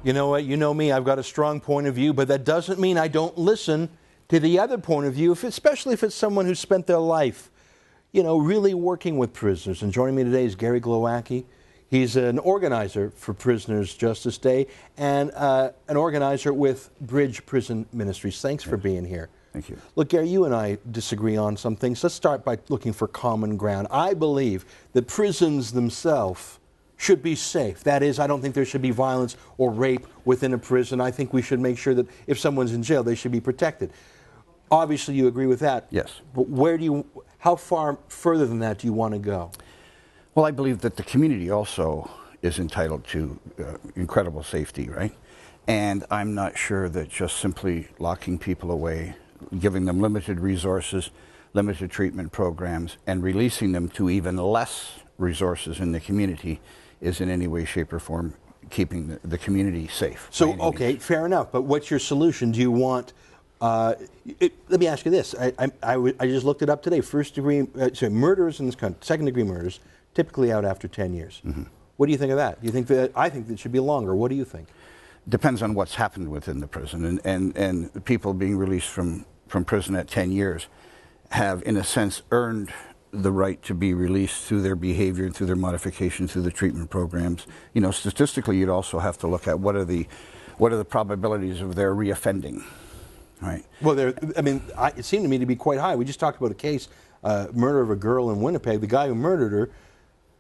You know what? You know me. I've got a strong point of view, but that doesn't mean I don't listen to the other point of view, especially if it's someone who spent their life, you know, really working with prisoners. And joining me today is Gary Glowacki. He's an organizer for Prisoners Justice Day and an organizer with Bridge Prison Ministries. Thanks for being here. Thank you. Look, Gary, you and I disagree on some things. Let's start by looking for common ground. I believe that prisons themselves should be safe. That is, I don't think there should be violence or rape within a prison. I think we should make sure that if someone's in jail, they should be protected. Obviously, you agree with that. Yes. But how far further than that do you want to go? Well, I believe that the community also is entitled to incredible safety, right? And I'm not sure that just simply locking people away, giving them limited resources, limited treatment programs, and releasing them to even less resources in the community is in any way, shape, or form keeping the community safe. So, okay, fair enough. But what's your solution? Do you want... let me ask you this. I just looked it up today. Murders in this country, second-degree murders, typically out after 10 years. Mm-hmm. What do you think of that? Do you think that? I think that it should be longer. What do you think? Depends on what's happened within the prison. And people being released from prison at 10 years have, in a sense, earned the right to be released through their behavior, through their modification, through the treatment programs. You know, statistically, you'd also have to look at what are the probabilities of their reoffending. Right. Well, it seemed to me to be quite high. We just talked about a case, murder of a girl in Winnipeg. The guy who murdered her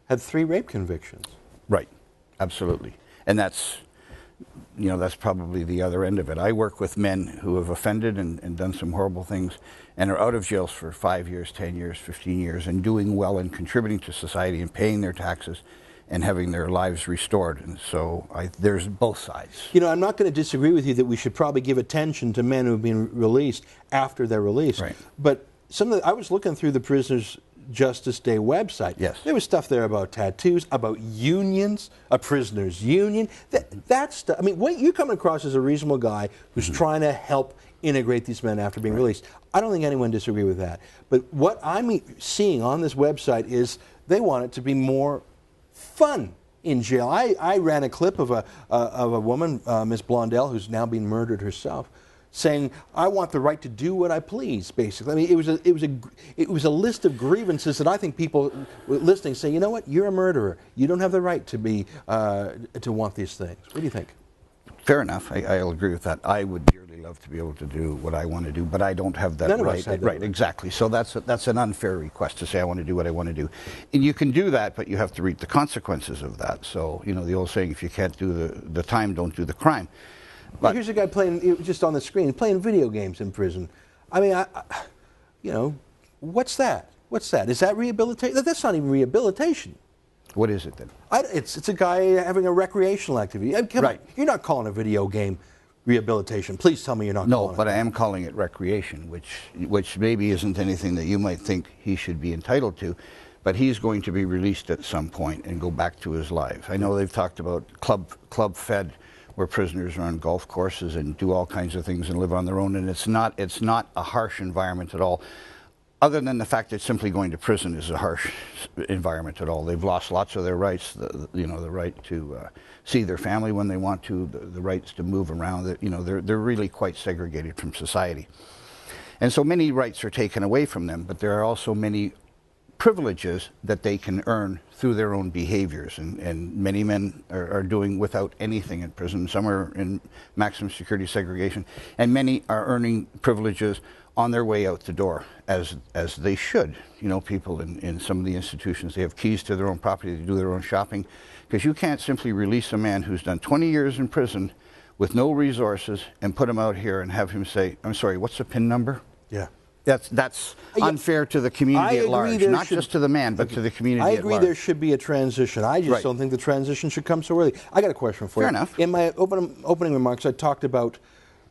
had 3 rape convictions. Right. Absolutely. And that's probably the other end of it. I work with men who have offended and done some horrible things and are out of jail for 5 years, 10 years, 15 years, and doing well and contributing to society and paying their taxes and having their lives restored. And so there's both sides. You know, I'm not going to disagree with you that we should probably give attention to men who have been released after they're released. Right. But I was looking through the Prisoners Justice Day website. Yes. There was stuff there about tattoos, about unions, a prisoner's union. That stuff. I mean, you're coming across as a reasonable guy who's trying to help integrate these men after being released. I don't think anyone disagrees with that. But what I'm seeing on this website is they want it to be more fun in jail. I ran a clip of a woman, Miss Blondell, who's now been murdered herself, saying, "I want the right to do what I please." Basically, I mean, it was a list of grievances that I think people listening say, "You know what? You're a murderer. You don't have the right to be to want these things." What do you think? Fair enough. I'll agree with that. I would dearly love to be able to do what I want to do, but I don't have that right. None of us have that right. Exactly. So that's an unfair request to say I want to do what I want to do. And you can do that, but you have to reap the consequences of that. So, you know, the old saying, if you can't do the time, don't do the crime. But here's a guy playing, just on the screen, playing video games in prison. I mean, you know, what's that? What's that? Is that rehabilitation? That's not even rehabilitation. What is it then? It's a guy having a recreational activity. Right. You're not calling a video game rehabilitation. Please tell me you're not calling it. No, but I am calling it recreation, which maybe isn't anything that you might think he should be entitled to, but he's going to be released at some point and go back to his life. I know they've talked about club fed, where prisoners are on golf courses and do all kinds of things and live on their own, and it's not a harsh environment at all. Other than the fact that simply going to prison is a harsh environment at all. They've lost lots of their rights, the right to see their family when they want to, the rights to move around. They're really quite segregated from society. And so many rights are taken away from them, but there are also many privileges that they can earn through their own behaviors. And many men are doing without anything in prison. Some are in maximum security segregation, and many are earning privileges on their way out the door, as they should. You know, people in some of the institutions, they have keys to their own property, they do their own shopping, because you can't simply release a man who's done 20 years in prison with no resources and put him out here and have him say, "I'm sorry, what's the PIN number?" Yeah. That's unfair to the community at large, not just to the man, but to the community at large. I agree there should be a transition. I just don't think the transition should come so early. I got a question for you. Fair enough. In my opening remarks, I talked about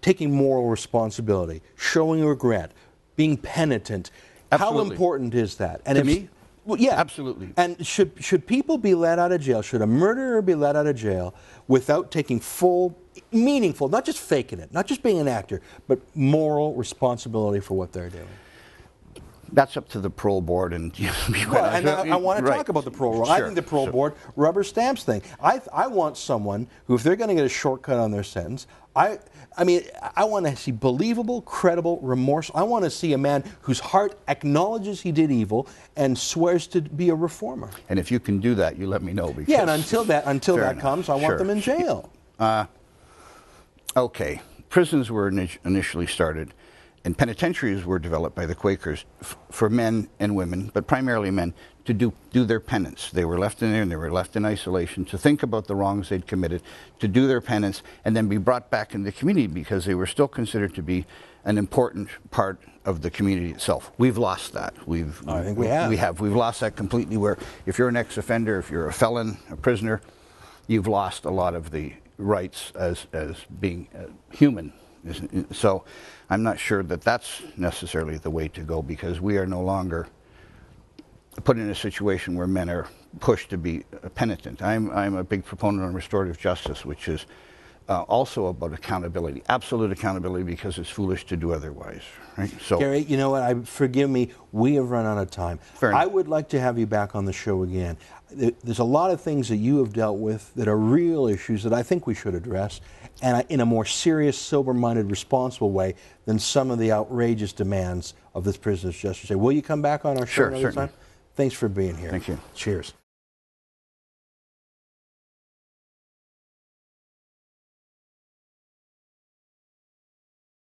taking moral responsibility, showing regret, being penitent. Absolutely. How important is that? And to me? Well, yeah. Absolutely. And should people be let out of jail, should a murderer be let out of jail without taking full, meaningful, not just faking it, not just being an actor, but moral responsibility for what they're doing? That's up to the parole board, and well, and I want to talk about the parole board. Sure, I think the parole board rubber stamps thing. I want someone who, if they're going to get a shortcut on their sentence, I mean, I want to see believable, credible, remorseful. I want to see a man whose heart acknowledges he did evil and swears to be a reformer. And if you can do that, you let me know. Because yeah, and until that comes, I want them in jail. Okay, prisons were initially started, and penitentiaries were developed by the Quakers for men and women, but primarily men, to do their penance. They were left in there, and they were left in isolation to think about the wrongs they'd committed, to do their penance, and then be brought back into the community because they were still considered to be an important part of the community itself. We've lost that. I think we have. We've lost that completely, where if you're an ex-offender, if you're a felon, a prisoner, you've lost a lot of the rights as being human. So I'm not sure that that's necessarily the way to go, because we are no longer put in a situation where men are pushed to be penitent. I'm a big proponent on restorative justice, which is also about accountability, absolute accountability, because it's foolish to do otherwise. Right? So, Gary, you know what? Forgive me. We have run out of time. I would like to have you back on the show again. There's a lot of things that you have dealt with that are real issues that I think we should address, and in a more serious, sober-minded, responsible way than some of the outrageous demands of this prisoner's justice. Will you come back on our show another time? Thanks for being here. Thank you. Cheers.